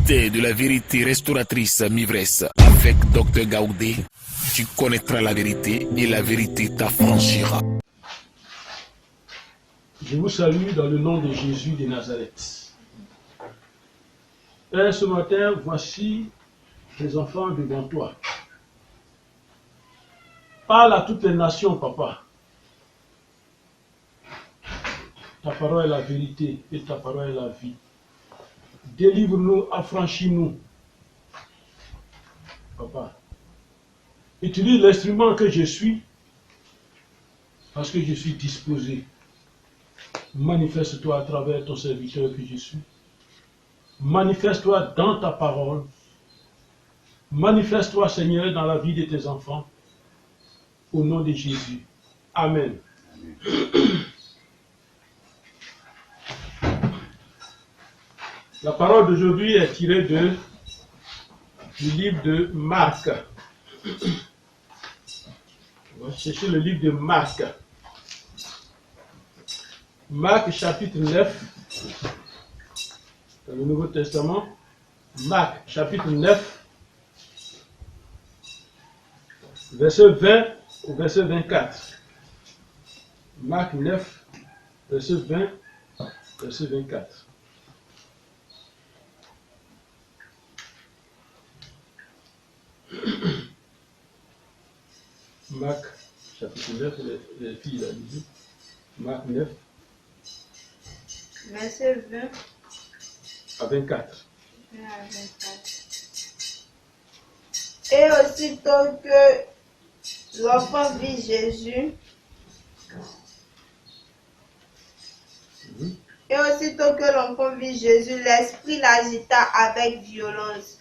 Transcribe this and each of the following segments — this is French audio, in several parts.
vérité de la vérité restauratrice Mivresse avec Dr Gaoudé, tu connaîtras la vérité et la vérité t'affranchira. Je vous salue dans le nom de Jésus de Nazareth. Père, ce matin, voici tes enfants devant toi. Parle à toutes les nations, papa. Ta parole est la vérité et ta parole est la vie. Délivre-nous, affranchis-nous, papa. Utilise l'instrument que je suis, parce que je suis disposé. Manifeste-toi à travers ton serviteur que je suis. Manifeste-toi dans ta parole. Manifeste-toi, Seigneur, dans la vie de tes enfants. Au nom de Jésus. Amen. La parole d'aujourd'hui est tirée du livre de Marc. On va chercher le livre de Marc. Marc chapitre 9, dans le Nouveau Testament. Marc chapitre 9, verset 20 au verset 24. Marc 9, verset 20, verset 24. Marc chapitre 9, les filles la lisent. Marc 9, verset 20 à 24. à 24. Et aussitôt que l'enfant vit Jésus, l'esprit l'agita avec violence.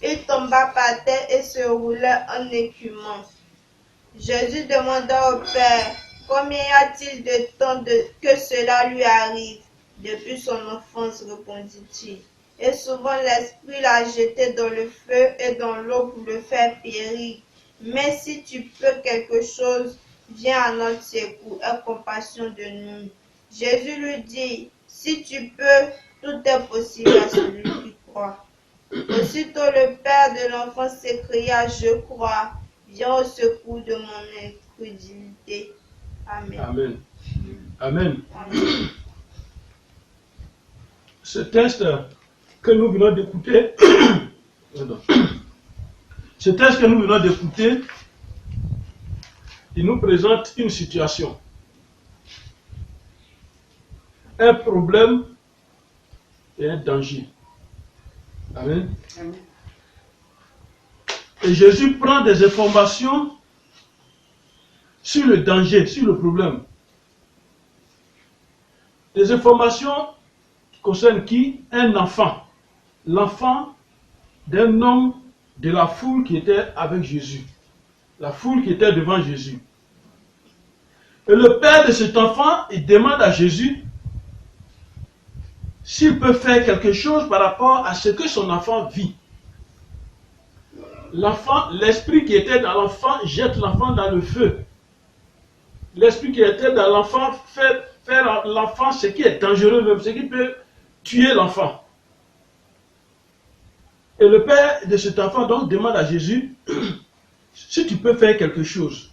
Il tomba par terre et se roula en écumant. Jésus demanda au Père, combien y a-t-il de temps que cela lui arrive? Depuis son enfance, répondit-il. Et souvent l'esprit l'a jeté dans le feu et dans l'eau pour le faire périr. Mais si tu peux quelque chose, viens à notre secours, aie compassion de nous. Jésus lui dit, si tu peux, tout est possible à celui qui croit. Aussitôt le père de l'enfant s'écria, je crois, viens au secours de mon incrédulité. Amen. Amen. Amen. Amen. Ce texte que nous venons d'écouter, il nous présente une situation, un problème et un danger. Amen. Amen. Et Jésus prend des informations sur le danger, sur le problème. Des informations qui concernent qui? Un enfant. L'enfant d'un homme de la foule qui était avec Jésus. La foule qui était devant Jésus. Et le père de cet enfant, il demande à Jésus s'il peut faire quelque chose par rapport à ce que son enfant vit. L'enfant, l'esprit qui était dans l'enfant jette l'enfant dans le feu. L'esprit qui était dans l'enfant fait faire l'enfant ce qui est dangereux même, ce qui peut tuer l'enfant. Et le père de cet enfant donc demande à Jésus si tu peux faire quelque chose.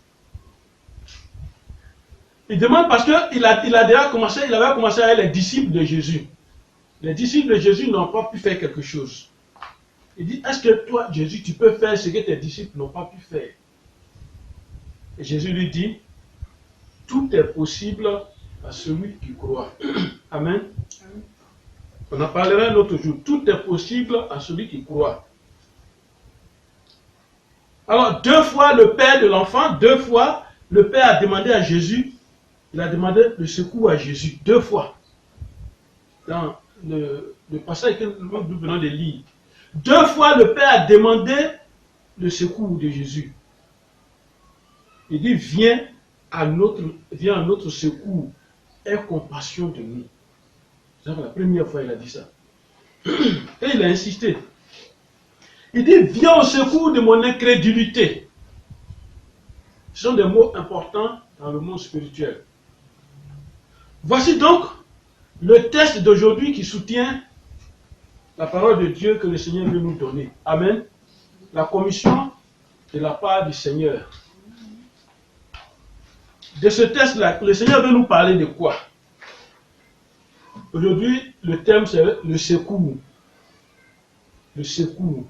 Il demande parce qu'il avait commencé avec les disciples de Jésus. Les disciples de Jésus n'ont pas pu faire quelque chose. Il dit, est-ce que toi, Jésus, tu peux faire ce que tes disciples n'ont pas pu faire? Et Jésus lui dit, tout est possible à celui qui croit. Amen. Amen. On en parlera un autre jour. Tout est possible à celui qui croit. Alors, deux fois le père de l'enfant, le père a demandé à Jésus, il a demandé le secours à Jésus, 2 fois. Dans le passage que nous venons de lire. 2 fois le père a demandé le secours de Jésus. Il dit, viens à notre secours, aie compassion de nous. C'est la première fois qu'il a dit ça. Et il a insisté. Il dit, viens au secours de mon incrédulité. Ce sont des mots importants dans le monde spirituel. Voici donc le texte d'aujourd'hui qui soutient la parole de Dieu que le Seigneur veut nous donner. Amen. La commission de la part du Seigneur. De ce texte-là, le Seigneur veut nous parler de quoi? Aujourd'hui, le thème c'est le secours. Le secours.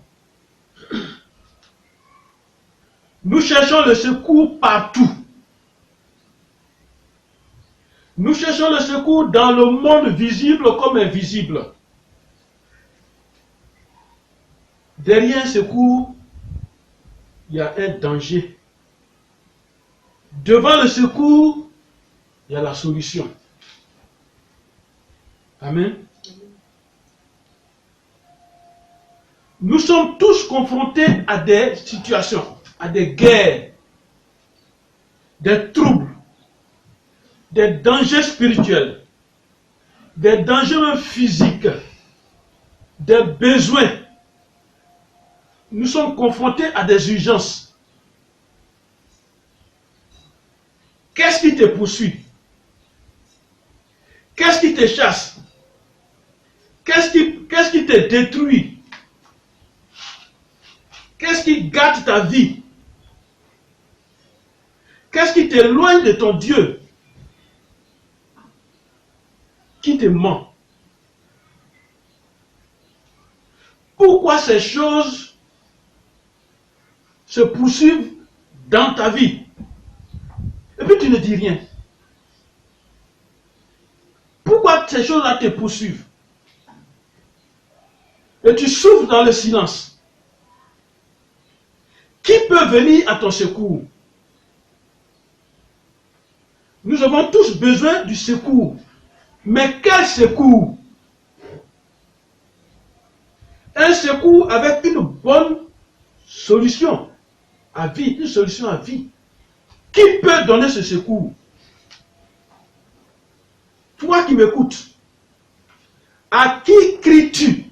Nous cherchons le secours partout. Nous cherchons le secours dans le monde visible comme invisible. Derrière un secours, il y a un danger. Devant le secours, il y a la solution. Amen. Nous sommes tous confrontés à des situations, à des guerres, des troubles, des dangers spirituels, des dangers physiques, des besoins. Nous sommes confrontés à des urgences. Qu'est-ce qui te poursuit? Qu'est-ce qui te chasse? Qu'est-ce qui te détruit? Qu'est-ce qui gâte ta vie? Qu'est-ce qui t'éloigne de ton Dieu? Qui te ment? Pourquoi ces choses se poursuivent dans ta vie? Et puis tu ne dis rien. Pourquoi ces choses-là te poursuivent? Et tu souffres dans le silence. Qui peut venir à ton secours? Nous avons tous besoin du secours. Mais quel secours? Un secours avec une bonne solution à vie, une solution à vie. Qui peut donner ce secours? Toi qui m'écoutes, à qui cries-tu?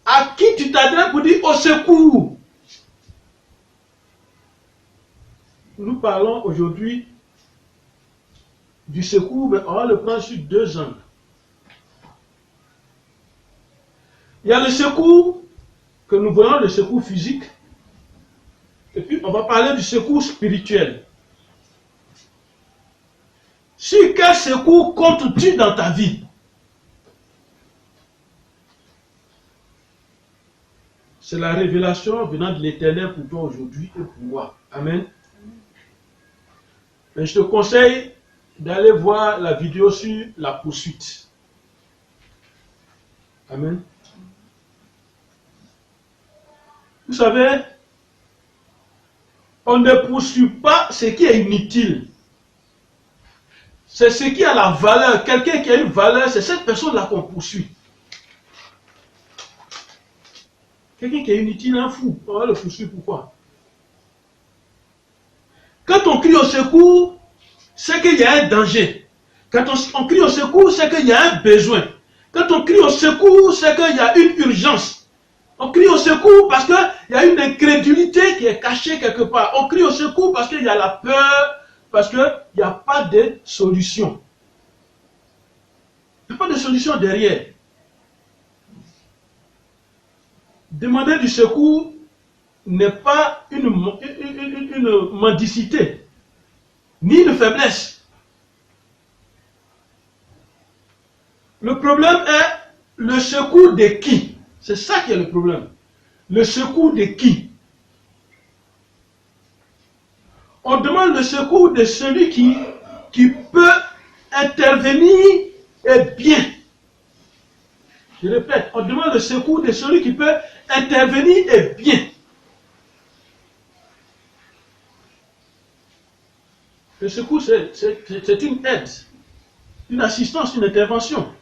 À qui tu t'adresses pour dire au secours? Nous parlons aujourd'hui du secours, mais on va le prendre sur deux angles. Il y a le secours que nous voyons, le secours physique, et puis on va parler du secours spirituel. Sur quel secours comptes-tu dans ta vie? C'est la révélation venant de l'Éternel pour toi aujourd'hui et pour moi. Amen. Mais je te conseille d'aller voir la vidéo sur la poursuite. Amen. Vous savez, on ne poursuit pas ce qui est inutile. C'est ce qui a la valeur. Quelqu'un qui a une valeur, c'est cette personne-là qu'on poursuit. Quelqu'un qui est inutile, un fou, on va le poursuivre. Pourquoi? Quand on crie au secours, c'est qu'il y a un danger. Quand on crie au secours, c'est qu'il y a un besoin. Quand on crie au secours, c'est qu'il y a une urgence. On crie au secours parce qu'il y a une incrédulité qui est cachée quelque part. On crie au secours parce qu'il y a la peur, parce qu'il n'y a pas de solution. Il n'y a pas de solution derrière. Demander du secours n'est pas une mendicité, ni une faiblesse. Le problème est le secours de qui? C'est ça qui est le problème. Le secours de qui? On demande le secours de celui qui peut intervenir et bien. Je répète, on demande le secours de celui qui peut intervenir et bien. Le secours, c'est une aide, une assistance, une intervention.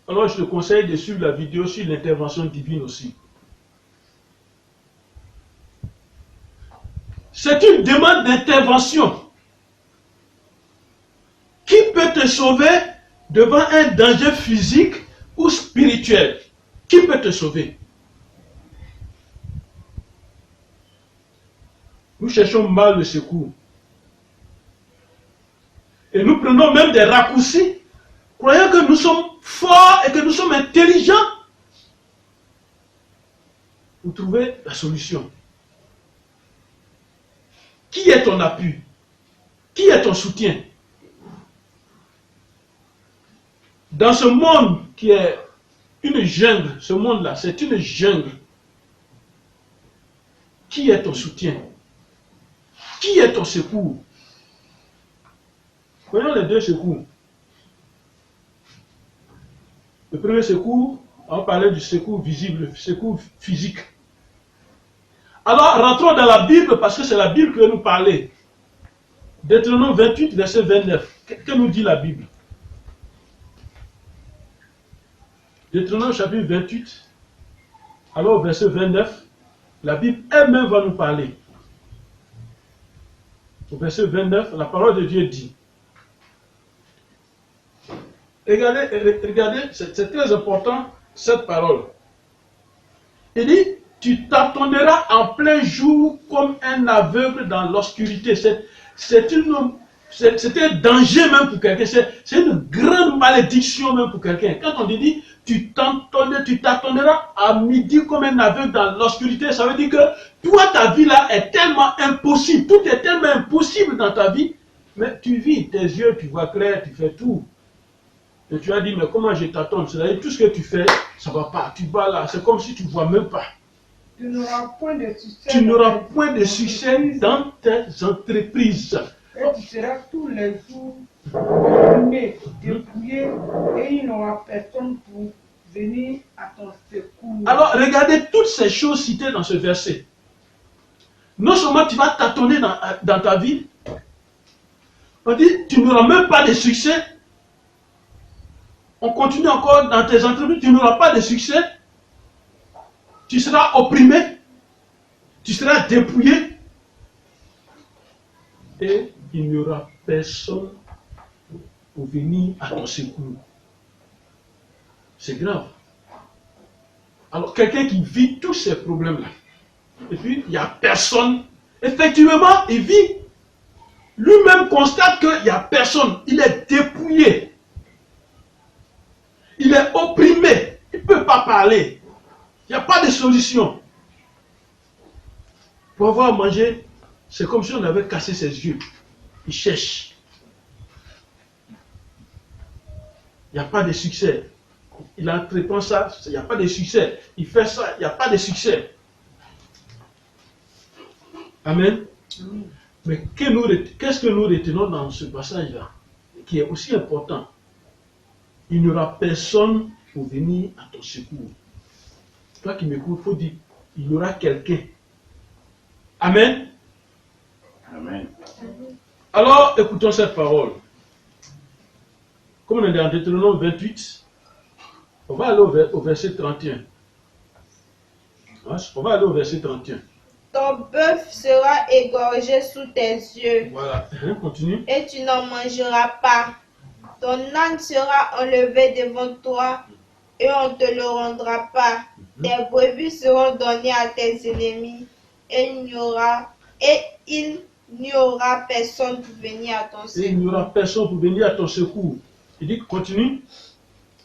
Alors je te conseille de suivre la vidéo sur l'intervention divine aussi. C'est une demande d'intervention. Qui peut te sauver devant un danger physique ou spirituel? Qui peut te sauver? Nous cherchons mal le secours. Et nous prenons prenons même des raccourcis, croyant que nous sommes forts et que nous sommes intelligents pour trouver la solution. Qui est ton appui? Qui est ton soutien? Dans ce monde qui est une jungle, ce monde-là, c'est une jungle. Qui est ton soutien? Qui est ton secours? Prenons les deux secours. Le premier secours, on parlait du secours visible, le secours physique. Alors, rentrons dans la Bible, parce que c'est la Bible qui va nous parler. Deutéronome 28, verset 29. Que nous dit la Bible? Deutéronome chapitre 28, alors verset 29, la Bible elle-même va nous parler. Au verset 29, la parole de Dieu dit. Regardez, c'est très important, cette parole. Il dit, tu t'attendras en plein jour comme un aveugle dans l'obscurité. C'est un danger même pour quelqu'un. C'est une grande malédiction même pour quelqu'un. Quand on dit, tu t'attendras à midi comme un aveugle dans l'obscurité, ça veut dire que toi, ta vie là est tellement impossible. Tout est tellement impossible dans ta vie. Mais tu vis, tes yeux, tu vois clair, tu fais tout. Et tu as dit, mais comment je t'attends? C'est-à-dire, tout ce que tu fais, ça ne va pas. Tu vas là, c'est comme si tu ne vois même pas. Tu n'auras point de succès. Tu n'auras point de succès dans tes entreprises. Et tu seras tous les jours opprimé, dépouillé, et il n'y aura personne pour venir à ton secours. Alors, regardez toutes ces choses citées dans ce verset. Non seulement tu vas tâtonner dans ta vie, on dit, tu n'auras même pas de succès. On continue encore dans tes entreprises, tu n'auras pas de succès. Tu seras opprimé, tu seras dépouillé, et il n'y aura personne pour venir à ton secours. C'est grave. Alors, quelqu'un qui vit tous ces problèmes-là, et puis il n'y a personne, effectivement, il vit. Lui-même constate qu'il n'y a personne, il est dépouillé. Il est opprimé, il ne peut pas parler. Il n'y a pas de solution. Pour avoir mangé, c'est comme si on avait cassé ses yeux. Il cherche. Il n'y a pas de succès. Il entreprend ça, il n'y a pas de succès. Il fait ça, il n'y a pas de succès. Amen. Mais qu'est-ce que nous retenons dans ce passage-là, qui est aussi important? Il n'y aura personne pour venir à ton secours. Toi qui m'écoutes, il faut dire, il y aura quelqu'un. Amen. Amen. Alors, écoutons cette parole. Comme on est dans Deutéronome 28, on va aller au verset 31. On va aller au verset 31. Ton bœuf sera égorgé sous tes yeux. Voilà, continue. Et tu n'en mangeras pas. Ton âne sera enlevé devant toi et on ne te le rendra pas. Tes brebis seront données à tes ennemis et il n'y aura personne pour venir à ton secours. Et il n'y aura personne pour venir à ton secours. Il dit, continue.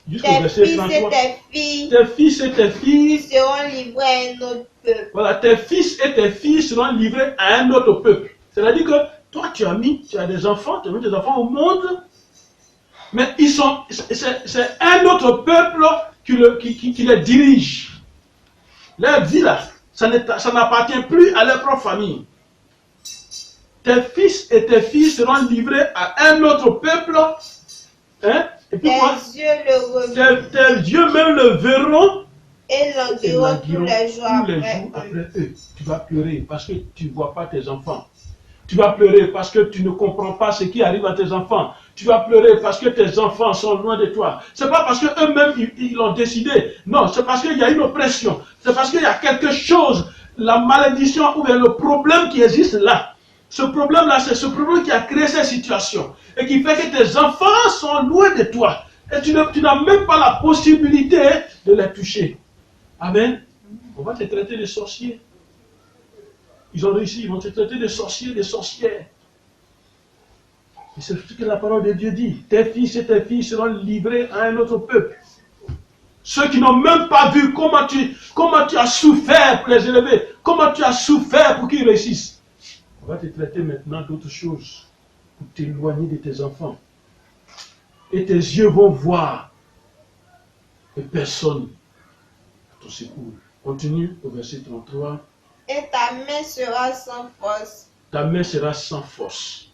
Jusqu'au Tes verset fils 33. et tes filles Tes fils et tes filles seront livrés à un autre peuple. Voilà, tes fils et tes filles seront livrés à un autre peuple. C'est-à-dire que toi, tu as des enfants, tu as mis tes enfants au monde, mais c'est un autre peuple qui les dirige. Leur vie là, ça n'appartient plus à leur propre famille. Tes fils et tes filles seront livrés à un autre peuple. Hein? Et puis quoi? Tes yeux le reverront. Tes yeux même le verront. Et l'enguerront tous les jours après eux. Tu vas pleurer parce que tu ne vois pas tes enfants. Tu vas pleurer parce que tu ne comprends pas ce qui arrive à tes enfants. Tu vas pleurer parce que tes enfants sont loin de toi. Ce n'est pas parce qu'eux-mêmes ils l'ont décidé. Non, c'est parce qu'il y a une oppression. C'est parce qu'il y a quelque chose, la malédiction ou bien le problème qui existe là. Ce problème-là, c'est ce problème qui a créé cette situation. Et qui fait que tes enfants sont loin de toi. Et tu n'as même pas la possibilité de les toucher. Amen. On va te traiter de sorcier. Ils ont réussi, ils vont te traiter de sorcier, de sorcière. Et c'est ce que la parole de Dieu dit. Tes fils et tes filles seront livrés à un autre peuple. Ceux qui n'ont même pas vu comment tu as souffert pour les élever, comment tu as souffert pour qu'ils réussissent. On va te traiter maintenant d'autres choses pour t'éloigner de tes enfants. Et tes yeux vont voir et personne à ton secours. Continue au verset 33. Et ta main sera sans force. Ta main sera sans force.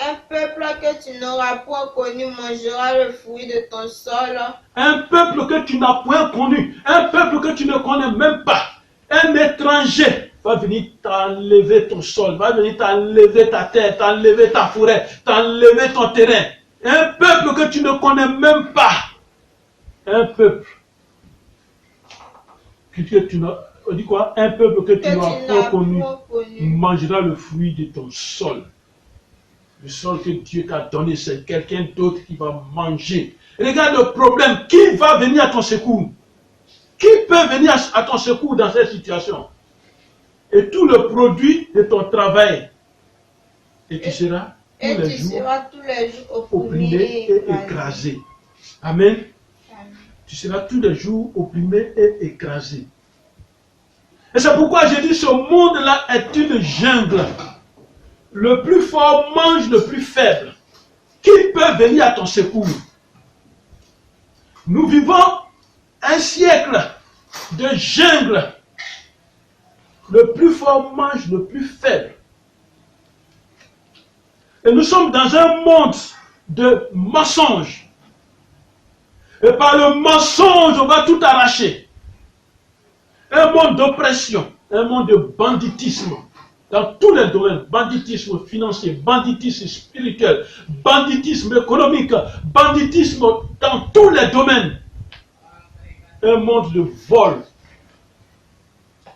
Un peuple que tu n'auras point connu mangera le fruit de ton sol. Un peuple que tu n'as point connu, un peuple que tu ne connais même pas, un étranger va venir t'enlever ton sol, va venir t'enlever ta terre, t'enlever ta forêt, t'enlever ton terrain. Un peuple que tu ne connais même pas, un peuple que tu n'as, on dit quoi? Un peuple que tu n'as pas connu mangera le fruit de ton sol. Le sol que Dieu t'a donné, c'est quelqu'un d'autre qui va manger. Regarde le problème. Qui va venir à ton secours? Qui peut venir à ton secours dans cette situation? Et tout le produit de ton travail. Et tu seras tous les jours opprimé et écrasé. Amen. Tu seras tous les jours opprimé et écrasé. Et c'est pourquoi j'ai dit ce monde-là est une jungle. Le plus fort mange le plus faible. Qui peut venir à ton secours? Nous vivons un siècle de jungle. Le plus fort mange le plus faible. Et nous sommes dans un monde de mensonges. Et par le mensonge, on va tout arracher. Un monde d'oppression, un monde de banditisme. Dans tous les domaines, banditisme financier, banditisme spirituel, banditisme économique, banditisme dans tous les domaines. Un monde de vol.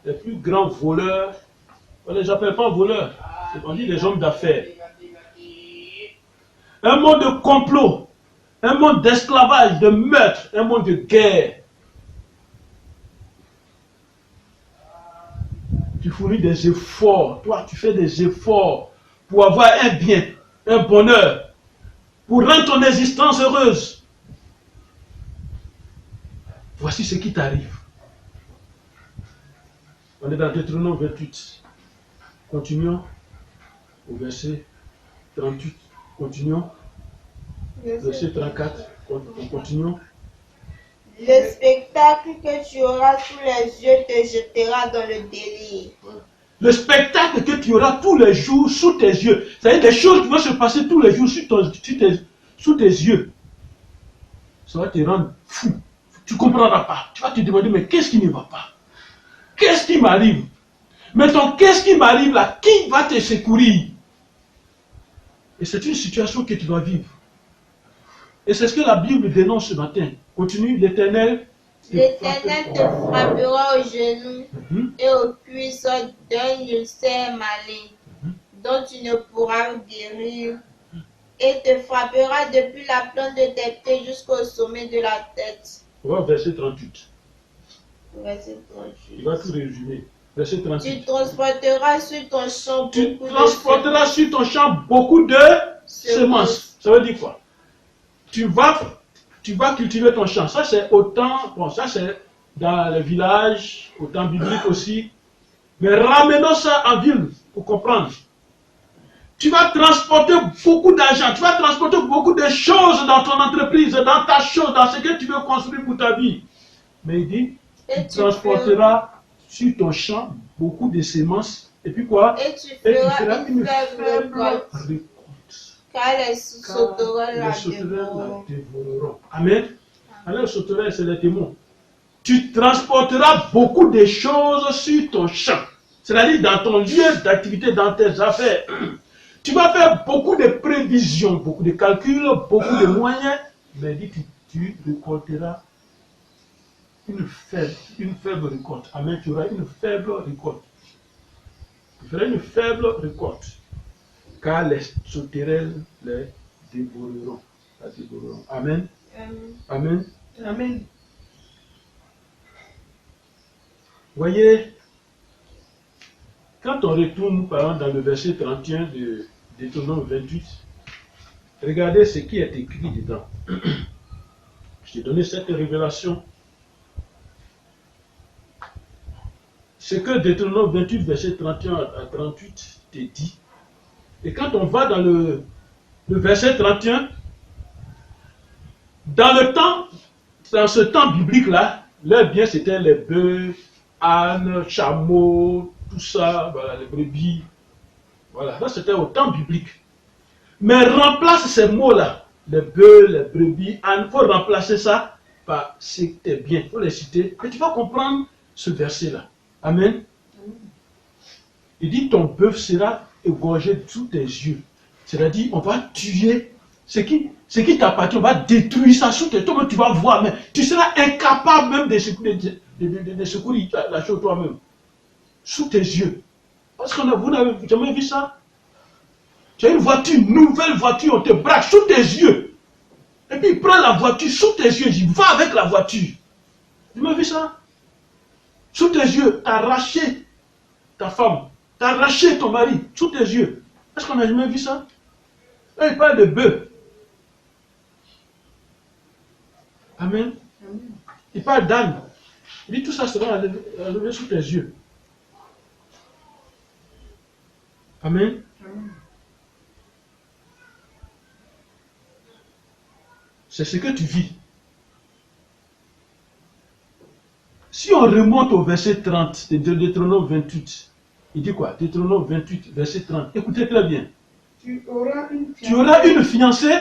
Les plus grands voleurs, on ne les appelle pas voleurs, on dit les hommes d'affaires. Un monde de complot, un monde d'esclavage, de meurtre, un monde de guerre. Tu fournis des efforts, toi tu fais des efforts pour avoir un bien, un bonheur, pour rendre ton existence heureuse. Voici ce qui t'arrive. On est dans Deutéronome 28. Continuons au verset 38. Continuons. Verset 34. Continuons. Le spectacle que tu auras sous les yeux te jettera dans le délire. Le spectacle que tu auras tous les jours sous tes yeux, c'est-à-dire des choses qui vont se passer tous les jours sous tes yeux, ça va te rendre fou. Tu ne comprendras pas. Tu vas te demander, mais qu'est-ce qui ne va pas? Qu'est-ce qui m'arrive? Mais ton qu'est-ce qui m'arrive là, qui va te secourir? Et c'est une situation que tu dois vivre. Et c'est ce que la Bible dénonce ce matin. Continue, l'Éternel. L'Éternel te frappera aux genoux et aux cuisses d'un ulcère malin, dont tu ne pourras guérir, et te frappera depuis la plante de tes pieds jusqu'au sommet de la tête. On va au verset 38. Verset 38. Il va tout résumer. Verset 38. Tu transporteras sur ton champ beaucoup de semences. Ça veut dire quoi? Tu vas cultiver ton champ. Ça c'est autant, bon ça c'est dans les villages, au temps biblique aussi. Mais ramenons ça en ville pour comprendre. Tu vas transporter beaucoup d'argent, tu vas transporter beaucoup de choses dans ton entreprise, dans ta chose, dans ce que tu veux construire pour ta vie. Mais il dit, tu transporteras sur ton champ beaucoup de semences. Et puis quoi? Et tu feras une faible récolte. Car les sauterelles la dévoreront. Amen. Alors les sauterelles, c'est les démons. Tu transporteras beaucoup de choses sur ton champ. C'est-à-dire dans ton lieu d'activité, dans tes affaires. Tu vas faire beaucoup de prévisions, beaucoup de calculs, beaucoup de moyens. Mais dit que tu récolteras une faible récolte. Amen. Tu auras une faible récolte. Tu feras une faible récolte. Car les sauterelles les dévoreront. Amen. Amen. Amen. Voyez, quand on retourne par exemple dans le verset 31 de Deutéronome 28, regardez ce qui est écrit dedans. Je t'ai donné cette révélation. Ce que Deutéronome 28, verset 31 à 38 te dit. Et quand on va dans le verset 31, dans ce temps biblique-là, leur bien c'était les bœufs, ânes, chameaux, tout ça, voilà, les brebis. Voilà, ça c'était au temps biblique. Mais remplace ces mots-là, les bœufs, les brebis, ânes, il faut remplacer ça par c'était bien. Il faut les citer. Et tu vas comprendre ce verset-là. Amen. Il dit ton bœuf sera égorgé sous tes yeux. C'est-à-dire, on va tuer ce qui t'appartient, on va détruire ça sous tes yeux. Toi-même, tu vas voir, mais tu seras incapable même de secourir la chose toi-même. Sous tes yeux. Parce que vous n'avez jamais vu ça. Tu as une voiture, une nouvelle voiture, on te braque sous tes yeux. Et puis il prend la voiture sous tes yeux, il va avec la voiture. Tu m'as vu ça? Sous tes yeux, t'arracher ta femme, t'arracher ton mari, sous tes yeux. Est-ce qu'on n'a jamais vu ça? Là, il parle de bœuf. Amen. Il parle d'âne. Il dit tout ça sera enlevé sous tes yeux. Amen. C'est ce que tu vis. Si on remonte au verset 30 de Deutéronome 28, il dit quoi? Deutéronome 28, verset 30. Écoutez très bien. Tu auras une fiancée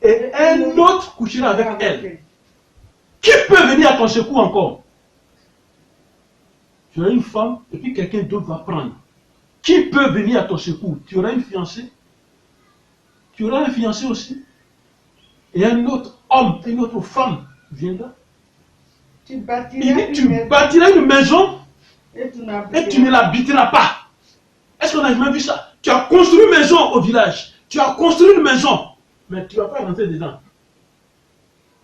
et un autre couchera avec elle. Qui peut venir à ton secours encore? Tu auras une femme et puis quelqu'un d'autre va prendre. Qui peut venir à ton secours? Tu auras une fiancée. Tu auras un fiancé aussi. Et un autre homme, une autre femme viendra. Tu Il dit, tu bâtiras une maison et tu ne l'habiteras pas. Est-ce qu'on a jamais vu ça? Tu as construit une maison au village. Tu as construit une maison. Mais tu ne vas pas rentrer dedans.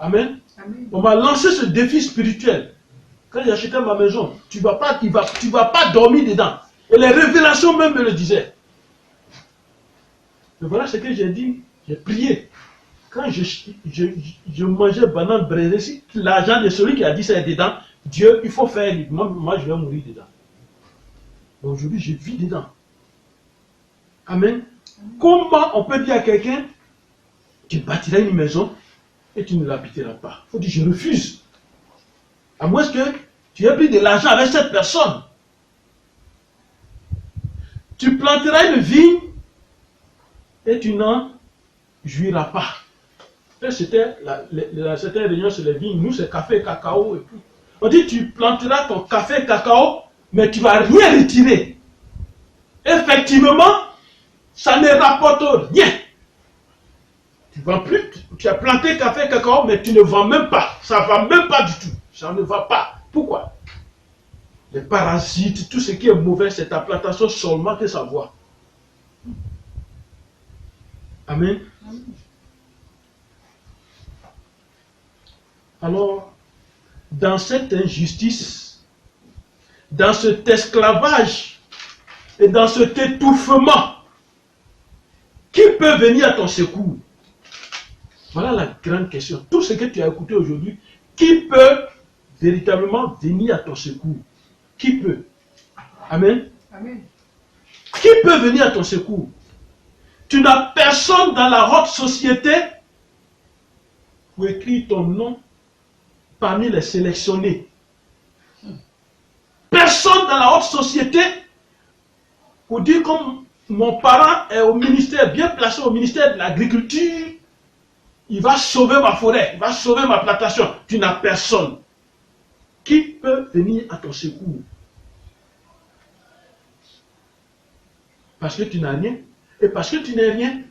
Amen. On m'a lancé ce défi spirituel. Quand j'ai acheté ma maison, tu ne vas pas dormir dedans. Et les révélations même me le disaient. Mais voilà ce que j'ai dit. J'ai prié. Quand je mangeais banane braisée, si l'argent de celui qui a dit ça est dedans, Dieu, il faut faire, moi je vais mourir dedans. Aujourd'hui, je vis dedans. Amen. Comment on peut dire à quelqu'un, tu bâtiras une maison et tu ne l'habiteras pas? Il faut dire, je refuse. À moins que tu aies pris de l'argent avec cette personne. Tu planteras une vigne et tu n'en jouiras pas. C'était cette réunion sur les vignes, nous c'est café et cacao et tout. On dit tu planteras ton café et cacao, mais tu ne vas rien retirer. Effectivement, ça ne rapporte rien. Tu as planté café et cacao, mais tu ne vends même pas. Ça ne va même pas du tout. Ça ne va pas. Pourquoi? Les parasites, tout ce qui est mauvais, c'est ta plantation seulement que ça voit. Amen. Alors, dans cette injustice, dans cet esclavage et dans cet étouffement, qui peut venir à ton secours? Voilà la grande question. Tout ce que tu as écouté aujourd'hui, qui peut véritablement venir à ton secours? Qui peut? Amen. Amen. Qui peut venir à ton secours? Tu n'as personne dans la haute société pour écrire ton nom parmi les sélectionnés. Personne dans la haute société pour dire comme mon parent est au ministère, bien placé au ministère de l'agriculture, il va sauver ma forêt, il va sauver ma plantation. Tu n'as personne. Qui peut venir à ton secours? Parce que tu n'as rien. Et parce que tu n'es rien.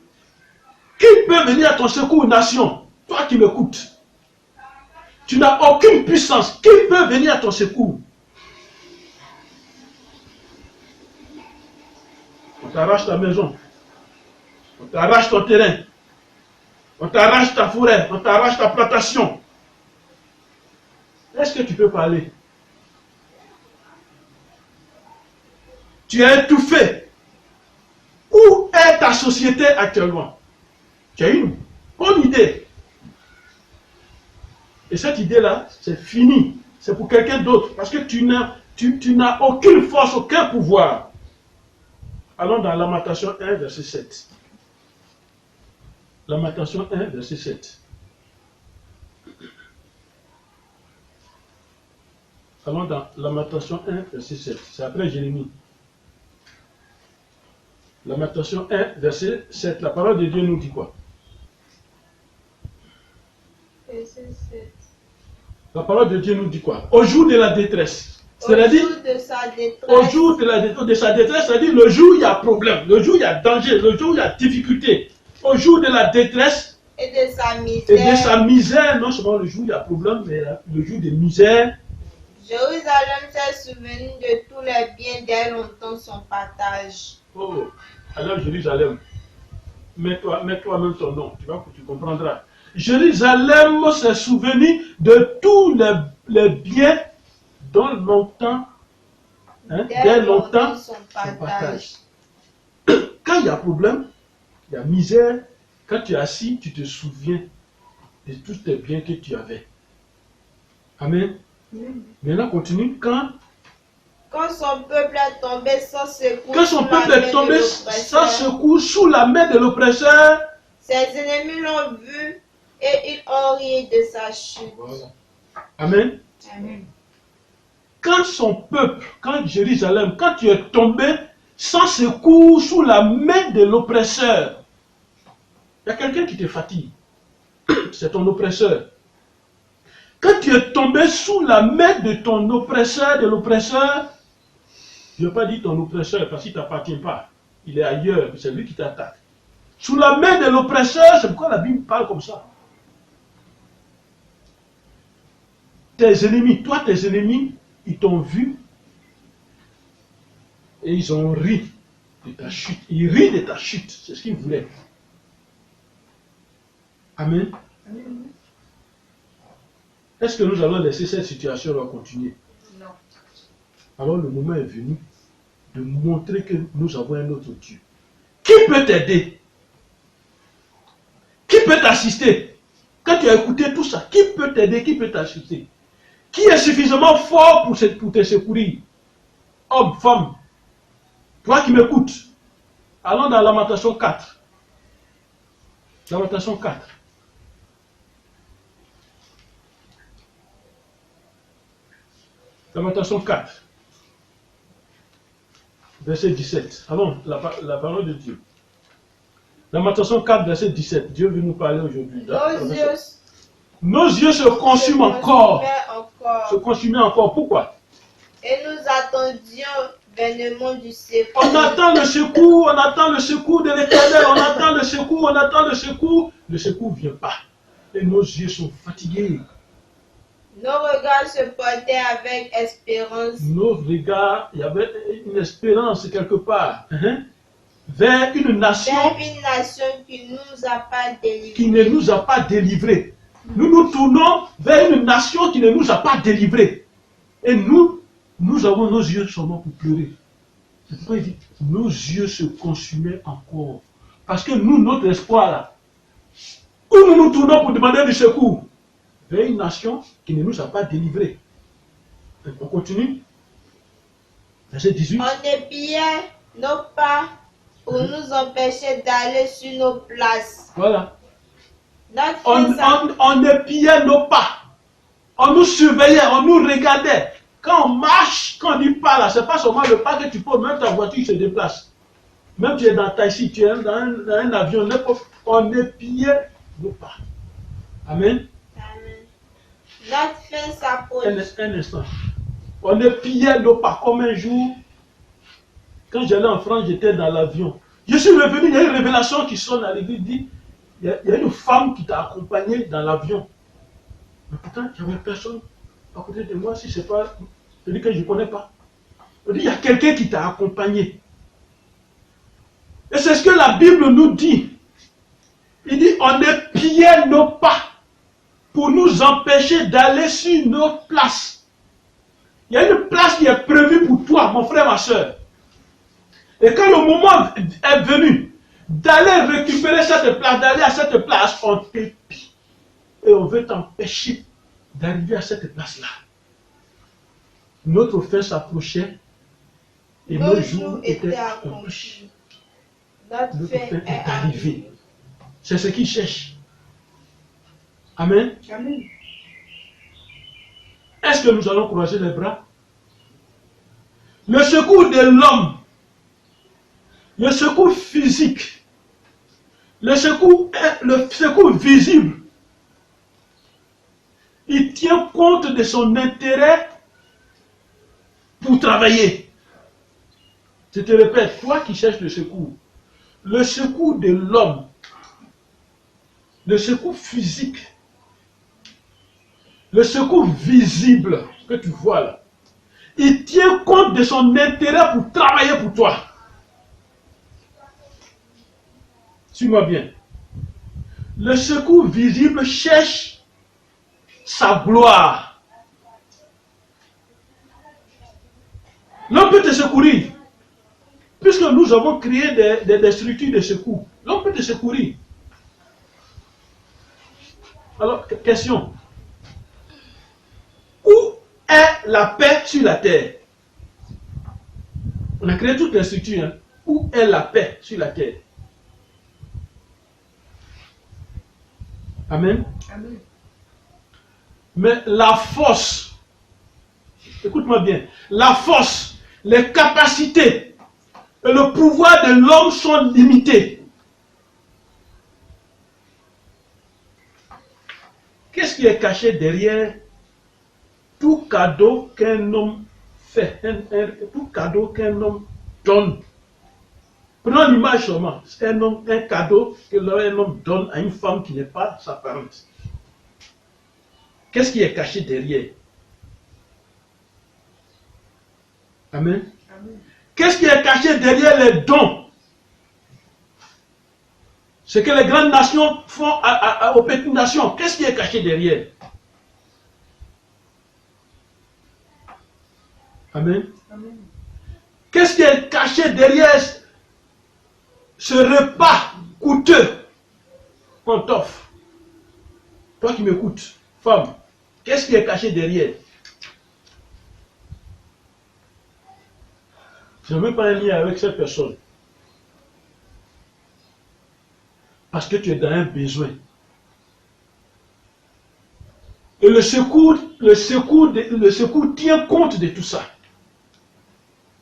Qui peut venir à ton secours, nation? Toi qui m'écoutes. Tu n'as aucune puissance. Qui peut venir à ton secours? On t'arrache ta maison. On t'arrache ton terrain. On t'arrache ta forêt. On t'arrache ta plantation. Est-ce que tu peux parler? Tu es étouffé. Où est ta société actuellement? Tu as une bonne idée. Et cette idée-là, c'est fini. C'est pour quelqu'un d'autre. Parce que tu n'as aucune force, aucun pouvoir. Allons dans Lamentation 1, verset 7. Lamentation 1, verset 7. Allons dans Lamentation 1, verset 7. C'est après Jérémie. Lamentation 1, verset 7. La parole de Dieu nous dit quoi? Verset 7. La parole de Dieu nous dit quoi? Au jour de la détresse. C'est-à-dire, Au jour de sa détresse. au jour de sa détresse, c'est-à-dire le jour où il y a problème, le jour où il y a danger, le jour où il y a difficulté. Au jour de la détresse Et de sa misère. et de sa misère, non seulement le jour où il y a problème, mais le jour de misère. Jérusalem s'est souvenu de tous les biens dès longtemps son partage. Oh, alors Jérusalem, mets-toi même ton nom, tu comprendras. Jérusalem s'est souvenu de tous les biens dont longtemps, dès longtemps, son son partage. partage. Quand il y a problème, il y a misère, quand tu es assis, tu te souviens de tous tes biens que tu avais. Amen. Maintenant, continue. Quand son peuple est tombé sans secours, son sous la peuple main est de tombé l'oppresseur, sans secours sous la main de l'oppresseur, ses ennemis l'ont vu et ils ont ri de sa chute. voilà. Amen. Amen. Quand son peuple, quand Jérusalem, quand tu es tombé sans secours sous la main de l'oppresseur, il y a quelqu'un qui te fatigue. C'est ton oppresseur. Quand tu es tombé sous la main de ton oppresseur, de l'oppresseur, je ne vais pas dire ton oppresseur parce qu'il ne t'appartient pas. Il est ailleurs, c'est lui qui t'attaque. Sous la main de l'oppresseur, c'est pourquoi la Bible parle comme ça. Tes ennemis, ils t'ont vu et ils ont ri de ta chute. Ils rient de ta chute, c'est ce qu'ils voulaient. Amen. Est-ce que nous allons laisser cette situation continuer? Non. Alors le moment est venu de montrer que nous avons un autre Dieu. Qui peut t'aider? Qui peut t'assister? Quand tu as écouté tout ça, qui peut t'aider? Qui peut t'assister? Qui est suffisamment fort pour te secourir? Homme, femme, toi qui m'écoutes, allons dans Lamentation 4. Lamentation 4. Lamentation 4. Verset 17. Allons, la parole de Dieu. Lamentation 4, verset 17. Dieu veut nous parler aujourd'hui. Nos yeux se consument encore. Se consumer encore. Pourquoi? Et nous attendions vainement du secours. On attend le secours de l'Éternel. On attend le secours. Le secours ne vient pas. Et nos yeux sont fatigués. Nos regards se portaient avec espérance. Nos regards, il y avait une espérance quelque part. Vers une nation qui nous a pas délivrés. Qui ne nous a pas délivrés. Nous nous tournons vers une nation qui ne nous a pas délivrés. Et nous avons nos yeux seulement pour pleurer. C'est pourquoi il dit, nos yeux se consumaient encore. Parce que nous, notre espoir là, où nous nous tournons pour demander du secours? Vers une nation qui ne nous a pas délivrés. On continue. Verset 18. On épiait nos pas pour nous empêcher d'aller sur nos places. Voilà. On épiait nos pas. On nous surveillait, on nous regardait. Quand on marche, quand on dit pas là, c'est pas seulement le pas que tu peux, même ta voiture se déplace. Même tu es dans taxi, tu es dans un avion, on épiait nos pas. Amen. Notre fin s'approche. Un instant. On épiait nos pas comme un jour. Quand j'allais en France, j'étais dans l'avion. Je suis revenu, il y a une révélation qui sonne à l'église, dit, il y a une femme qui t'a accompagné dans l'avion. Mais pourtant, il n'y avait personne à côté de moi, si c'est pas, je dis que je ne connais pas. On dit, il y a quelqu'un qui t'a accompagné. Et c'est ce que la Bible nous dit. Il dit, on épiait nos pas pour nous empêcher d'aller sur nos places. Il y a une place qui est prévue pour toi, mon frère, ma soeur. Et quand le moment est venu d'aller récupérer cette place, d'aller à cette place, on t'épie. Et on veut t'empêcher d'arriver à cette place-là. Notre fin s'approchait et nos jours étaient accomplis. Notre fin est arrivée. C'est ce qu'ils cherchent. Amen. Amen. Est-ce que nous allons croiser les bras? Le secours de l'homme, le secours physique, le secours visible, il tient compte de son intérêt pour travailler. Je te répète, toi qui cherches le secours de l'homme, le secours physique, le secours visible que tu vois là, il tient compte de son intérêt pour travailler pour toi. Suis-moi bien. Le secours visible cherche sa gloire. L'homme peut te secourir. Puisque nous avons créé des structures de secours, l'homme peut te secourir. Alors, question. Où est la paix sur la terre? On a créé toutes les structures. Hein. Où est la paix sur la terre? Amen. Amen. Mais la force, écoute-moi bien, la force, les capacités et le pouvoir de l'homme sont limités. Qu'est-ce qui est caché derrière tout cadeau qu'un homme fait, tout cadeau qu'un homme donne? Prenons l'image seulement, c'est un cadeau que un homme donne à une femme qui n'est pas sa parente. Qu'est-ce qui est caché derrière? Amen. Amen. Qu'est-ce qui est caché derrière les dons? Ce que les grandes nations font aux petites nations. Qu'est-ce qui est caché derrière? Amen. Amen. Qu'est-ce qui est caché derrière ce repas coûteux qu'on t'offre? Toi qui m'écoutes, femme, qu'est-ce qui est caché derrière? Je ne veux pas un lien avec cette personne. Parce que tu es dans un besoin. Et le secours tient compte de tout ça.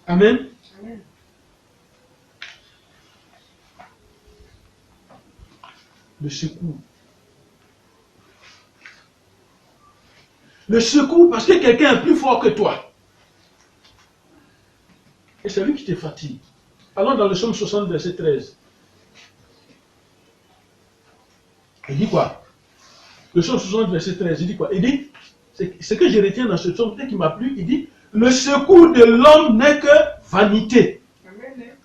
Amen. Amen. Le secours. Le secours parce que quelqu'un est plus fort que toi. Et c'est lui qui te fatigue. Allons dans le psaume 60, verset 13. Il dit quoi? Le psaume 60, verset 13, il dit quoi? Il dit, ce que je retiens dans ce psaume qui m'a plu, il dit, le secours de l'homme n'est que vanité. Amen.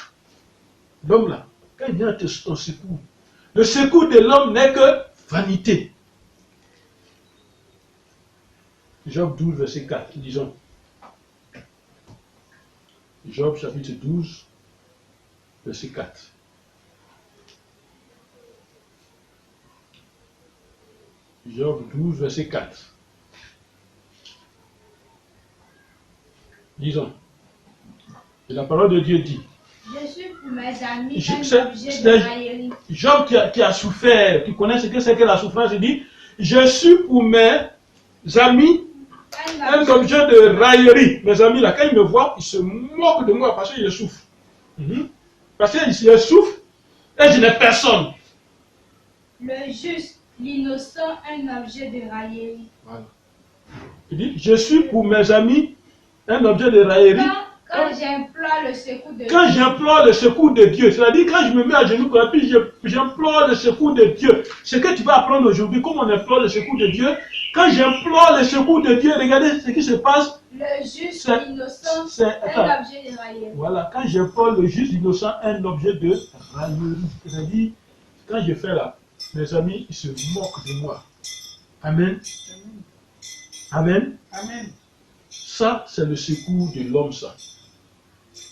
L'homme là, quand il vient à ton secours, le secours de l'homme n'est que vanité. Job 12, verset 4, disons. Job chapitre 12, verset 4. Job 12, verset 4. Disons. Et la parole de Dieu dit. Je suis pour mes amis Je- un c'est- objet c'est- de raillerie. Job qui a souffert, qui connaît ce que c'est que la souffrance, il dit, je suis pour mes amis un objet de raillerie. Mes amis là, quand ils me voient, ils se moquent de moi parce que je souffre. Parce que je souffre et je n'ai personne. Le juste, l'innocent, un objet de raillerie. Voilà. Il dit, je suis pour mes amis un objet de raillerie. Quand j'implore le secours de Quand Dieu, j'implore le secours de Dieu, c'est-à-dire quand je me mets à genoux, et puis j'implore le secours de Dieu. Ce que tu vas apprendre aujourd'hui, comment on implore le secours de Dieu. Quand j'implore le secours de Dieu, regardez ce qui se passe. le juste, C'est- l'innocent, attends. un objet de raillerie. Voilà, quand j'implore le juste innocent, un objet de raillerie. C'est-à-dire, quand je fais là, mes amis, ils se moquent de moi. Amen. Amen. Amen. Ça, c'est le secours de l'homme, ça.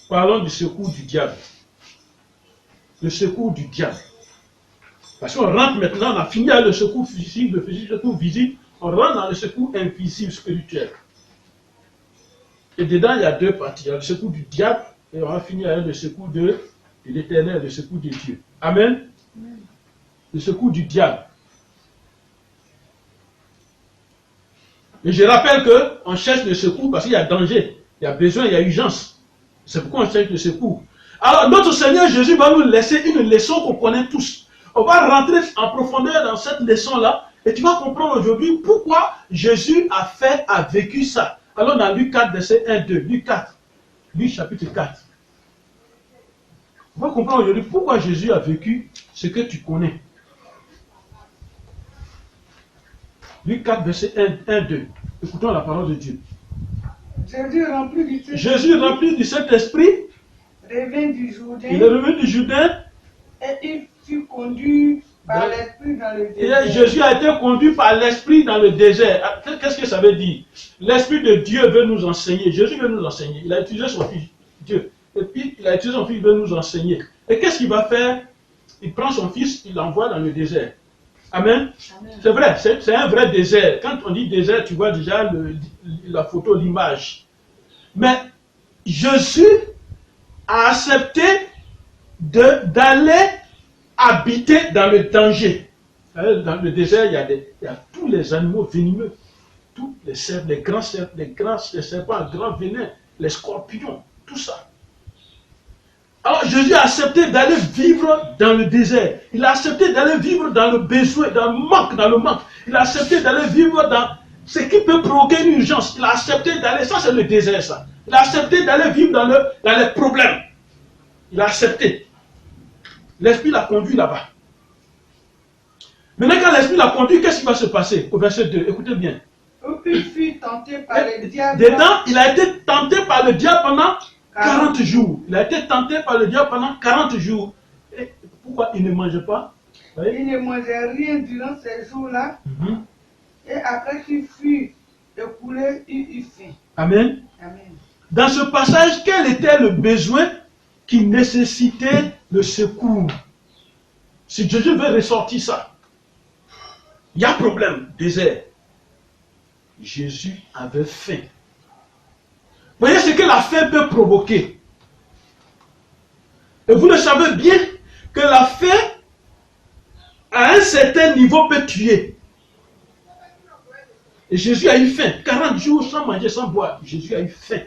Parlons du secours du diable. le secours du diable. Parce qu'on rentre maintenant, on a fini avec le secours physique, le secours visible, on rentre dans le secours invisible spirituel. Et dedans, il y a deux parties. Il y a le secours du diable et on va finir avec le secours de l'Éternel, le secours de Dieu. Amen. Le secours du diable. Et je rappelle qu'on cherche le secours parce qu'il y a danger, il y a besoin, il y a urgence. C'est pourquoi on cherche le secours. Alors, notre Seigneur Jésus va nous laisser une leçon qu'on connaît tous. On va rentrer en profondeur dans cette leçon-là et tu vas comprendre aujourd'hui pourquoi Jésus a vécu ça. Alors, dans Luc 4, verset 1-2, Luc 4, Luc chapitre 4. On va comprendre aujourd'hui pourquoi Jésus a vécu ce que tu connais. Luc 4, verset 1-2. Écoutons la parole de Dieu. Jésus rempli du Saint-Esprit, revint du Jourdain, il est revenu du Jourdain, et il fut conduit par l'Esprit dans le désert. Et Jésus a été conduit par l'Esprit dans le désert. Qu'est-ce que ça veut dire? L'Esprit de Dieu veut nous enseigner. Jésus veut nous enseigner. Il a utilisé son Fils, Dieu. Et puis, il a utilisé son Fils, il veut nous enseigner. Et qu'est-ce qu'il va faire? Il prend son Fils, il l'envoie dans le désert. Amen. C'est vrai, c'est un vrai désert. Quand on dit désert, tu vois déjà la photo, l'image. Mais Jésus a accepté d'aller habiter dans le danger. Dans le désert, il y a tous les animaux venimeux, tous les serpents, les grands serpents à grand venin, les scorpions, tout ça. Alors Jésus a accepté d'aller vivre dans le désert. Il a accepté d'aller vivre dans le besoin, dans le manque. Il a accepté d'aller vivre dans ce qui peut provoquer une urgence. Il a accepté d'aller, ça c'est le désert ça. Il a accepté d'aller vivre dans les problèmes. Il a accepté. L'Esprit l'a conduit là-bas. Maintenant, quand l'Esprit l'a conduit, qu'est-ce qui va se passer? Au verset 2, écoutez bien. Il fut tenté par le diable. Dedans, il a été tenté par le diable pendant 40 jours. Il a été tenté par le diable pendant 40 jours. Et pourquoi il ne mangeait pas? Il ne mangeait rien durant ces jours-là. Et après qu'il fut écoulé, il eut faim. Amen. Amen. Dans ce passage, quel était le besoin qui nécessitait le secours? Si Jésus veut ressortir ça, il y a problème, désert. Jésus avait faim. Voyez ce que la faim peut provoquer. Et vous le savez bien que la faim, à un certain niveau, peut tuer. Et Jésus a eu faim. 40 jours sans manger, sans boire. Jésus a eu faim.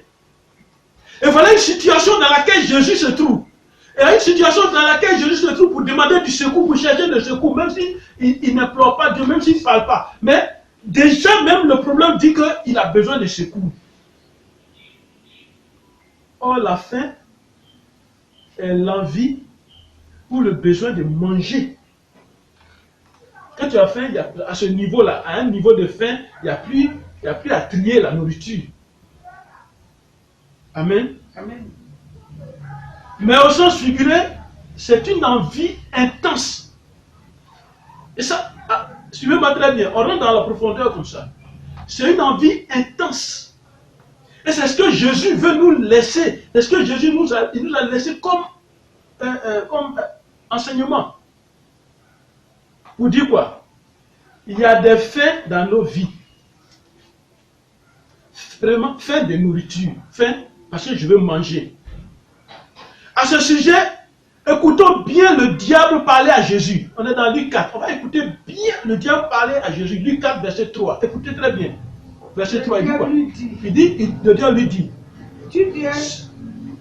Et voilà une situation dans laquelle Jésus se trouve. Et une situation dans laquelle Jésus se trouve pour demander du secours, pour chercher le secours, même s'il n'implore pas Dieu, même s'il ne parle pas. Mais déjà, même le problème dit qu'il a besoin de secours. Or, la faim est l'envie ou le besoin de manger. Quand tu as faim, à ce niveau-là, à un niveau de faim, il n'y a plus à trier la nourriture. Amen. Amen. Mais au sens figuré, c'est une envie intense. Et ça, suivez-moi très bien, on rentre dans la profondeur comme ça. C'est une envie intense. Et c'est ce que Jésus veut nous laisser. C'est ce que Jésus nous a laissé comme enseignement. Pour dire quoi? Il y a des faim dans nos vies. Vraiment, faim de nourriture. Faim parce que je veux manger. À ce sujet, écoutons bien le diable parler à Jésus. On est dans Luc 4. On va écouter bien le diable parler à Jésus. Luc 4, verset 3. Écoutez très bien. Verset 3, il dit quoi? Le diable lui dit, Tu es fils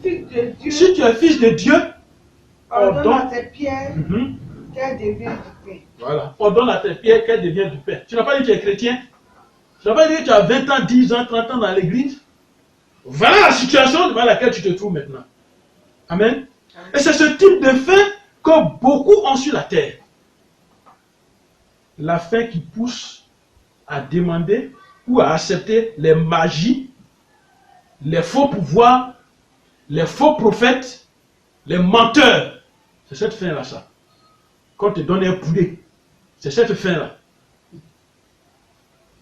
de Dieu. si tu es fils de Dieu, ordonne à tes pierres qu'elles deviennent du pain. Voilà. Ordonne à tes pierres qu'elles deviennent du pain. Tu n'as pas dit que tu es chrétien? Tu n'as pas dit que tu as 20 ans, 10 ans, 30 ans dans l'église? Voilà la situation devant laquelle tu te trouves maintenant. Amen. Et c'est ce type de faim que beaucoup ont sur la terre. La faim qui pousse à demander ou à accepter les magies, les faux pouvoirs, les faux prophètes, les menteurs. C'est cette faim-là, ça. Quand on te donne un poulet, c'est cette faim-là.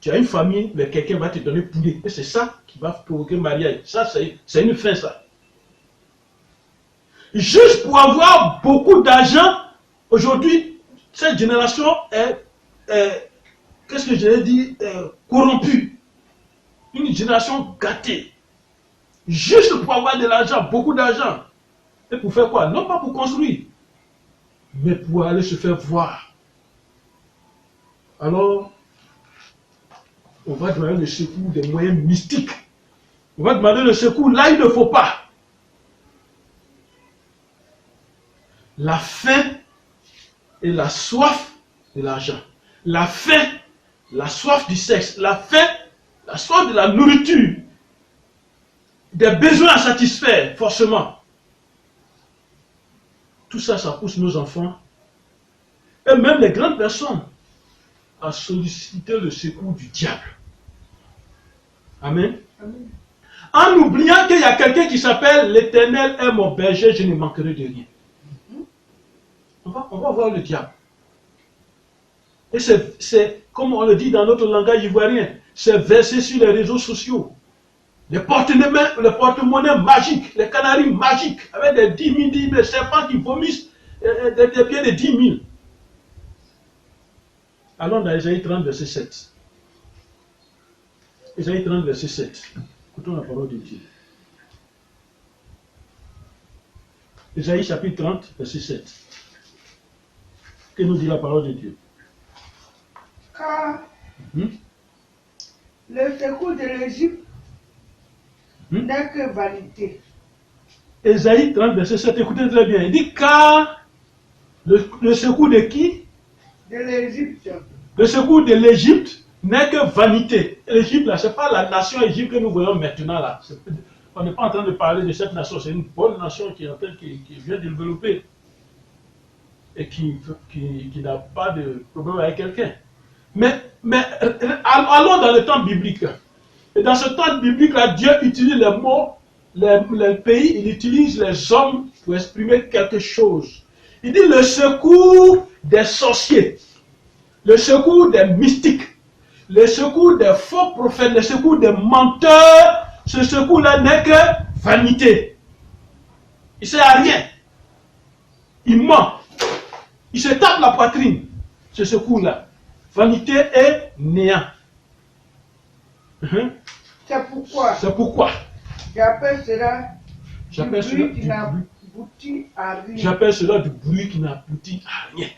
Tu as une famille, mais quelqu'un va te donner poulet. Et c'est ça qui va provoquer mariage. Ça, c'est une faim, ça. juste pour avoir beaucoup d'argent. Aujourd'hui, cette génération est qu'est-ce que je vais dire, corrompue. Une génération gâtée. Juste pour avoir de l'argent, beaucoup d'argent. Et pour faire quoi? Non pas pour construire, mais pour aller se faire voir. Alors, on va demander le secours des moyens mystiques. On va demander le secours là il ne faut pas. La faim et la soif de l'argent. La faim, la soif du sexe. La faim, la soif de la nourriture. Des besoins à satisfaire, forcément. Tout ça, ça pousse nos enfants, et même les grandes personnes, à solliciter le secours du diable. Amen. Amen. En oubliant qu'il y a quelqu'un qui s'appelle l'Éternel est mon berger, je ne manquerai de rien. On va voir le diable. Et c'est, comme on le dit dans notre langage ivoirien, c'est versé sur les réseaux sociaux. Les porte-monnaies magiques, les canaris magiques, avec des 10 000, des serpents qui vomissent des pieds de 10 000. Allons dans Ésaïe 30, verset 7. Ésaïe 30, verset 7. Écoutons la parole de Dieu. Ésaïe chapitre 30, verset 7. Que nous dit la parole de Dieu? Car le secours de l'Égypte n'est que vanité. Ésaïe 30, verset 7, écoutez très bien. Il dit car le secours de qui? De l'Égypte. Le secours de l'Égypte n'est que vanité. L'Égypte, là, ce n'est pas la nation Égypte que nous voyons maintenant là. On n'est pas en train de parler de cette nation, c'est une bonne nation qui vient de développer et qui n'a pas de problème avec quelqu'un. Mais allons dans le temps biblique. Et dans ce temps biblique-là, Dieu utilise les mots, les pays, il utilise les hommes pour exprimer quelque chose. Il dit le secours des sorciers, le secours des mystiques, le secours des faux prophètes, le secours des menteurs. Ce secours-là n'est que vanité. Il ne sert à rien. Il ment. Il se tape la poitrine. Ce secours-là. Vanité et néant. C'est pourquoi j'appelle cela du bruit qui n'aboutit à rien. J'appelle cela du bruit qui n'aboutit à rien.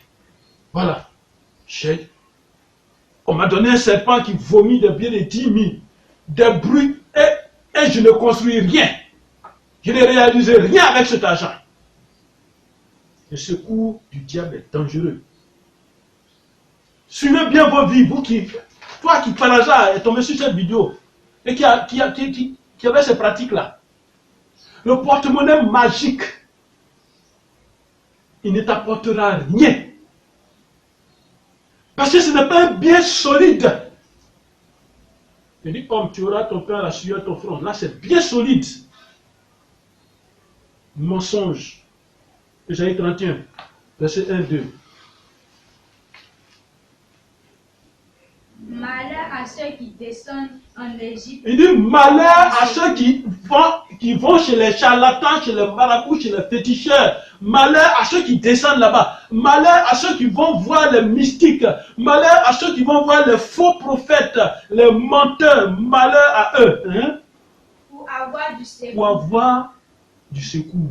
Voilà. On m'a donné un serpent qui vomit des pieds de 10 000. Des bruits et je ne construis rien. Je ne réalise rien avec cet argent. Le secours du diable est dangereux. Suivez bien vos vies, toi qui par hasard est tombé sur cette vidéo et qui avait ces pratiques-là. Le porte-monnaie magique, il ne t'apportera rien. Parce que ce n'est pas un bien solide. Il dit, comme tu auras ton pain à la sueur de ton front. Là, c'est bien solide. Mensonge. Ésaïe 31, verset 1-2. Malheur à ceux qui descendent en Égypte. Il dit malheur à ceux qui vont chez les charlatans, chez les marabouts, chez les féticheurs. Malheur à ceux qui descendent là-bas. Malheur à ceux qui vont voir les mystiques. Malheur à ceux qui vont voir les faux prophètes, les menteurs. Malheur à eux. Hein? Pour avoir du secours. Pour avoir du secours.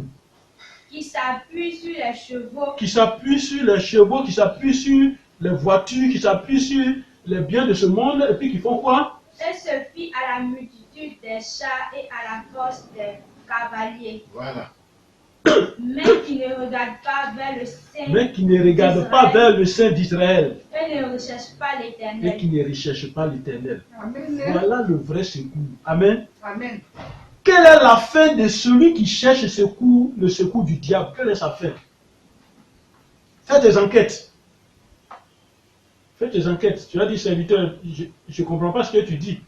Qui s'appuie sur les chevaux. Qui s'appuie sur les chevaux, qui s'appuie sur les voitures, qui s'appuie sur les biens de ce monde, et puis qui font quoi? Et se fie à la multitude des chars et à la force des cavaliers. Voilà. Mais qui ne regarde pas vers le Saint. Mais qui ne regarde pas vers le Saint d'Israël. Et ne recherche pas l'Éternel. Et qui ne recherche pas l'Éternel. Amen. Voilà le vrai secours. Amen. Amen. Quelle est la fin de celui qui cherche le secours du diable? Quelle est sa fin? Fais tes enquêtes. Fais tes enquêtes. Tu as dit, serviteur, je ne comprends pas ce que tu dis.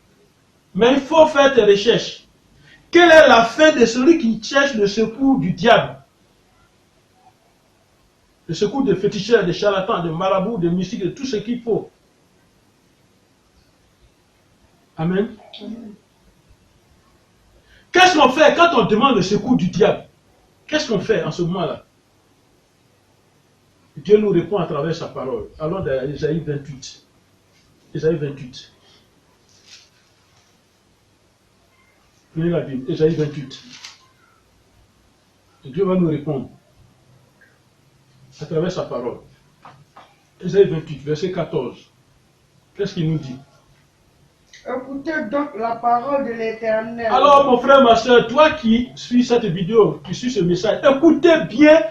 Mais il faut faire tes recherches. Quelle est la fin de celui qui cherche le secours du diable? Le secours des féticheurs, des charlatans, des marabouts, des mystiques, de tout ce qu'il faut. Amen. Qu'est-ce qu'on fait quand on demande le secours du diable? Qu'est-ce qu'on fait en ce moment-là? Dieu nous répond à travers sa parole. Allons dans Ésaïe 28. Ésaïe 28. Prenez la Bible, Ésaïe 28. Et Dieu va nous répondre à travers sa parole. Ésaïe 28, verset 14. Qu'est-ce qu'il nous dit? Écoutez donc la parole de l'Éternel. Alors mon frère, ma soeur, toi qui suis cette vidéo, qui suis ce message, écoutez bien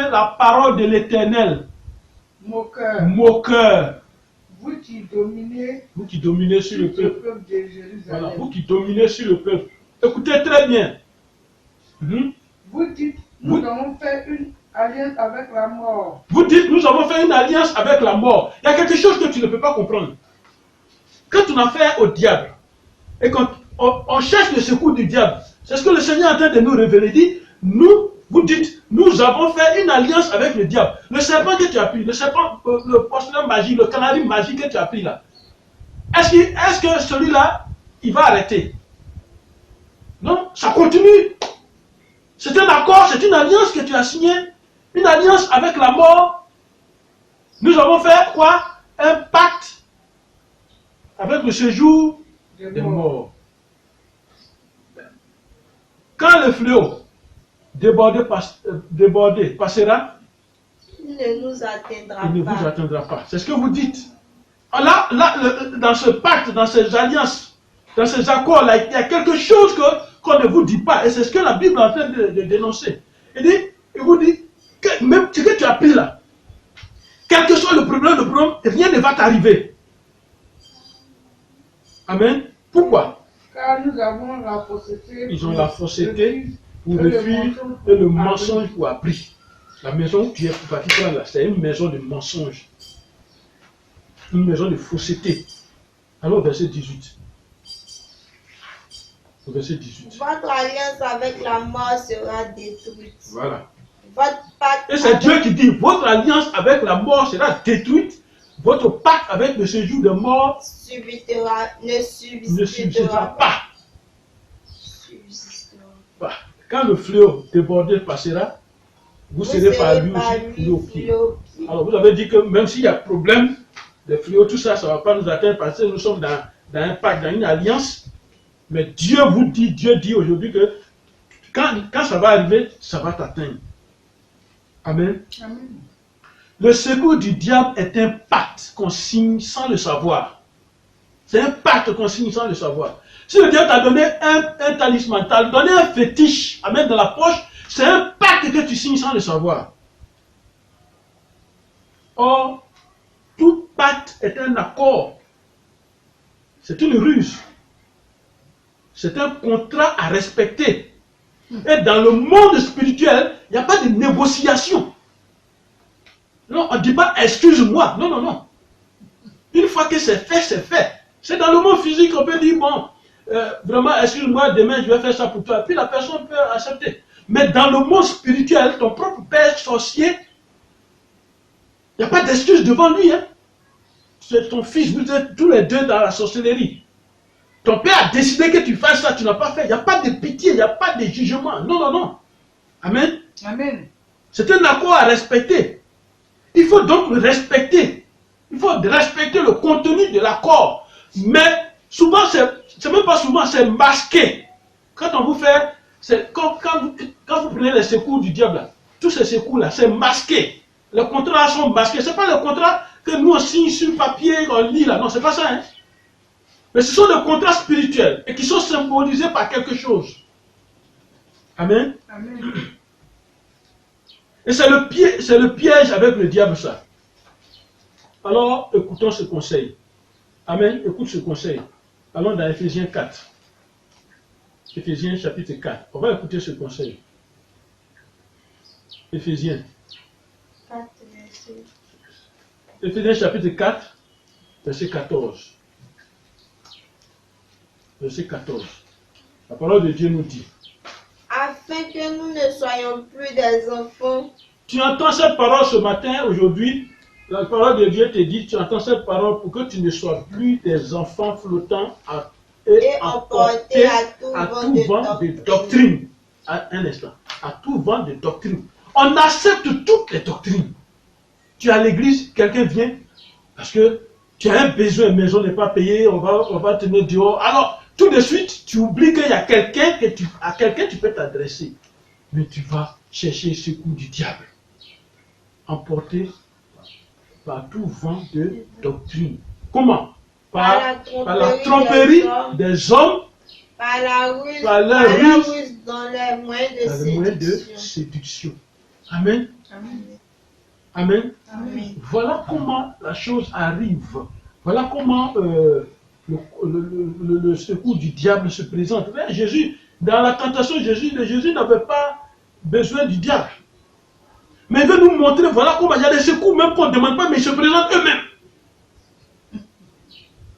la parole de l'Éternel. Moqueur. Vous qui dominez sur le peuple. de Jérusalem. Voilà, vous qui dominez sur le peuple. Écoutez très bien. Vous dites, nous avons fait une alliance avec la mort. Vous dites, nous avons fait une alliance avec la mort. Il y a quelque chose que tu ne peux pas comprendre. Quand on a affaire au diable, et quand on cherche le secours du diable, c'est ce que le Seigneur est en train de nous révéler. Il dit, vous dites, nous avons fait une alliance avec le diable. Le serpent que tu as pris, le serpent, le porcelain magique, le canari magique que tu as pris là, est-ce que celui-là, il va arrêter? Non, ça continue. C'est un accord, c'est une alliance que tu as signée. Une alliance avec la mort. Nous avons fait quoi? Un pacte avec le séjour des morts. Quand le fléau débordé passera, Il ne nous atteindra il ne vous pas. atteindra pas. C'est ce que vous dites. Là, dans ce pacte, dans ces alliances, dans ces accords-là, il y a quelque chose qu'on ne vous dit pas. Et c'est ce que la Bible est en train de dénoncer. Il vous dit, que même ce que tu as pris là, quel que soit le problème, rien ne va t'arriver. Amen. Pourquoi? Car nous avons la fausseté. Ils ont la fausseté pour le fuir et le mensonge pour appris. La maison où tu es parti là, c'est une maison de mensonge. Une maison de fausseté. Alors, verset 18. Verset 18. Votre alliance avec la mort sera détruite. Voilà. Votre pacte Et c'est Dieu qui dit, votre alliance avec la mort sera détruite. Votre pacte avec le séjour de mort ne subsistera subsistera pas. pas. Quand le fléau débordé passera, vous serez par lui aussi au pied. Alors vous avez dit que même s'il y a problème, des fléaux, tout ça, ça ne va pas nous atteindre parce que nous sommes dans un pacte, dans une alliance. Mais Dieu vous dit, Dieu dit aujourd'hui que quand ça va arriver, ça va t'atteindre. Amen. Amen. Le secours du diable est un pacte qu'on signe sans le savoir. C'est un pacte qu'on signe sans le savoir. Si le diable t'a donné un talisman, t'a donné un fétiche à mettre dans la poche, c'est un pacte que tu signes sans le savoir. Or, tout pacte est un accord. C'est une ruse. C'est un contrat à respecter. Et dans le monde spirituel, il n'y a pas de négociation. Non, on ne dit pas excuse-moi. Non, non, non. Une fois que c'est fait, c'est fait. C'est dans le monde physique qu'on peut dire, bon, vraiment, excuse-moi, demain je vais faire ça pour toi. Puis la personne peut accepter. Mais dans le monde spirituel, ton propre père sorcier, il n'y a pas d'excuse devant lui. Hein. C'est ton fils, vous êtes tous les deux dans la sorcellerie. Ton père a décidé que tu fasses ça, tu n'as pas fait. Il n'y a pas de pitié, il n'y a pas de jugement. Non, non, non. Amen. Amen. C'est un accord à respecter. Il faut donc le respecter. Il faut respecter le contenu de l'accord. Mais souvent, c'est même pas souvent, c'est masqué. Quand on vous fait, quand vous prenez les secours du diable, là, tous ces secours-là, c'est masqué. Les contrats sont masqués. Ce n'est pas le contrat que nous on signe sur papier, qu'on lit là. Non, ce n'est pas ça. Hein? Mais ce sont des contrats spirituels et qui sont symbolisés par quelque chose. Amen. Amen. Et c'est le piège avec le diable, ça. Alors, écoutons ce conseil. Amen. Écoute ce conseil. Allons dans Éphésiens 4. Éphésiens chapitre 4. On va écouter ce conseil. Éphésiens. 4, verset. Éphésiens chapitre 4, verset 14. Verset 14. La parole de Dieu nous dit. Afin que nous ne soyons plus des enfants. Tu entends cette parole ce matin, aujourd'hui. La parole de Dieu te dit, tu entends cette parole pour que tu ne sois plus des enfants flottants et emportés à tout vent de doctrine. un instant, à tout vent de doctrine. On accepte toutes les doctrines. Tu es à l'église, quelqu'un vient, parce que tu as un besoin, la maison n'est pas payée, on va te mettre dehors. Alors, tout de suite, tu oublies qu'il y a quelqu'un à quelqu'un tu peux t'adresser. Mais tu vas chercher ce coup du diable. Emporté par tout vent de doctrine. Comment? Par la tromperie des hommes, par la ruse, dans les moyens de séduction. Amen. Amen. Amen. Voilà comment la chose arrive. Voilà comment le secours du diable se présente. Mais Jésus, dans la tentation, Jésus n'avait pas besoin du diable. Mais il veut nous montrer, voilà comment il y a des secours même qu'on ne demande pas, mais ils se présentent eux-mêmes.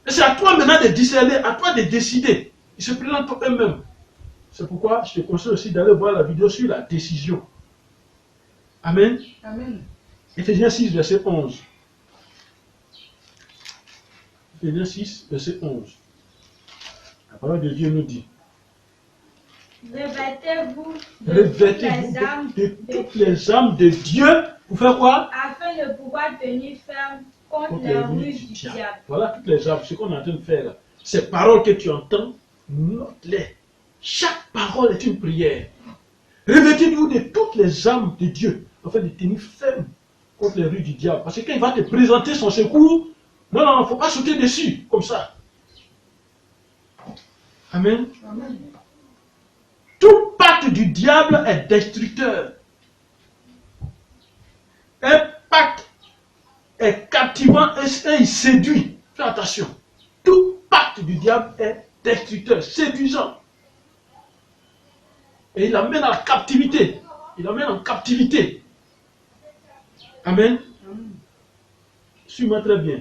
Et c'est à toi maintenant de discerner, à toi de décider. Ils se présentent eux-mêmes. C'est pourquoi je te conseille aussi d'aller voir la vidéo sur la décision. Amen. Amen. Éphésiens 6, verset 11. Éphésiens 6, verset 11. La parole de Dieu nous dit. Revêtez-vous de toutes les âmes de Dieu pour faire quoi? afin de pouvoir tenir ferme contre les ruses du diable. Voilà toutes les âmes, ce qu'on est en train de faire là. Ces paroles que tu entends, note-les. Chaque parole est une prière. Revêtez-vous de toutes les âmes de Dieu afin de tenir ferme contre les ruses du diable. Parce que quand il va te présenter son secours, non, il ne faut pas sauter dessus, comme ça. Amen. Amen. Tout pacte du diable est destructeur. Un pacte est captivant et il séduit. Fais attention. Tout pacte du diable est destructeur, séduisant. Et il amène à la captivité. Il amène en captivité. Amen. Suis-moi très bien.